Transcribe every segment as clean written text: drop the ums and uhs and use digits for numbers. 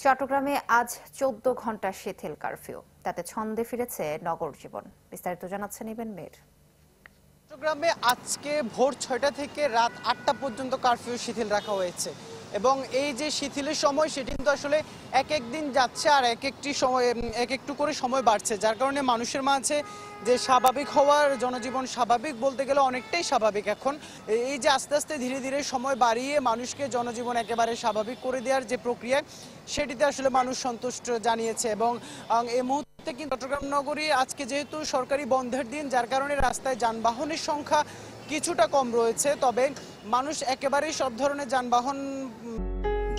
চট্টগ্রামে আজ ১৪ ঘন্টা শিথিল কারফিউ, তাতে ছন্দে ফিরেছে নগর জীবন। বিস্তারিত জানাচ্ছেন ইবেন মীর। চট্টগ্রামে আজকে ভোর ৬টা থেকে রাত ৮টা পর্যন্ত কারফিউ শিথিল রাখা হয়েছে এবং এই যে শিথিলের সময় সেটি কিন্তু আসলে এক এক দিন যাচ্ছে আর এক একটু করে সময় বাড়ছে, যার কারণে মানুষের মাঝে যে স্বাভাবিক হওয়ার জনজীবন স্বাভাবিক বলতে গেলে অনেকটাই স্বাভাবিক। এখন এই যে আস্তে আস্তে ধীরে ধীরে সময় বাড়িয়ে মানুষকে জনজীবন একেবারে স্বাভাবিক করে দেওয়ার যে প্রক্রিয়া সেটিতে আসলে মানুষ সন্তুষ্ট জানিয়েছে। এবং এই মুহূর্তে কিন্তু চট্টগ্রাম নগরী আজকে যেহেতু সরকারি বন্ধের দিন, যার কারণে রাস্তায় যানবাহনের সংখ্যা কিছুটা কম রয়েছে, তবে মানুষ একেবারেই সব ধরনের যানবাহন।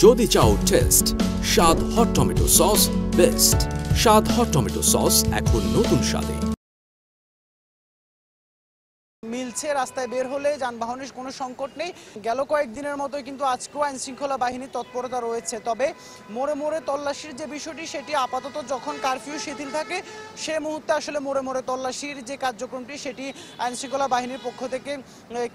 যদি চাও টেস্ট স্বাদ হট টমেটো সস বেস্ট। স্বাদ হট টমেটো সস এখন নতুন স্বাদে। মিলছে, রাস্তায় বের হলে যানবাহনের কোনো সংকট নেই। গেল কয়েকদিনের মতোই কিন্তু আজকেও আইন শৃঙ্খলা বাহিনীর তৎপরতা রয়েছে, তবে মোড়ে মোড়ে তল্লাশির যে বিষয়টি সেটি আপাতত যখন কারফিউ শিথিল থাকে সে মুহূর্তে আসলে মোড়ে মোড়ে তল্লাশির যে কার্যক্রমটি সেটি আইন শৃঙ্খলা বাহিনীর পক্ষ থেকে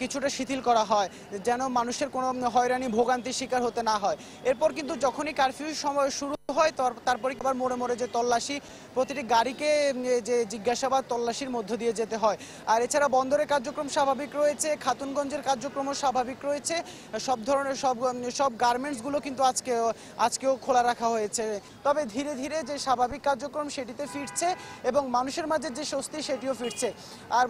কিছুটা শিথিল করা হয়, যেন মানুষের কোনো হয়রানি ভোগান্তির শিকার হতে না হয়। এরপর কিন্তু যখনই কারফিউ সময় শুরু হয় তারপরে আবার মোড়ে মোড়ে যে তল্লাশি, প্রতিটি গাড়িকে যে জিজ্ঞাসাবাদ তল্লাশির মধ্য দিয়ে যেতে হয়। আর এছাড়া বন্দরের কার্যক্রম স্বাভাবিক রয়েছে, খাতুনগঞ্জের কার্যক্রমও স্বাভাবিক রয়েছে, সব ধরনের সব গার্মেন্টসগুলো কিন্তু আজকেও খোলা রাখা হয়েছে। তবে ধীরে ধীরে যে স্বাভাবিক কার্যক্রম সেটিতে ফিরছে এবং মানুষের মাঝে যে স্বস্তি সেটিও ফিরছে। আর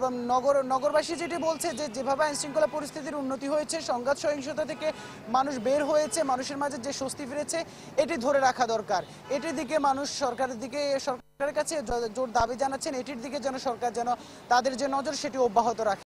নগরবাসী যেটি বলছে যে যেভাবে আইনশৃঙ্খলা পরিস্থিতির উন্নতি হয়েছে, সংঘাত সহিংসতা থেকে মানুষ বের হয়েছে, মানুষের মাঝে যে স্বস্তি ফিরেছে এটি ধরে রাখা দরকার। এটির দিকে মানুষ সরকারের কাছে জোর দাবি জানাচ্ছেন, এটির দিকে যেন সরকার যেন তাদের যে নজর সেটি অব্যাহত রাখে।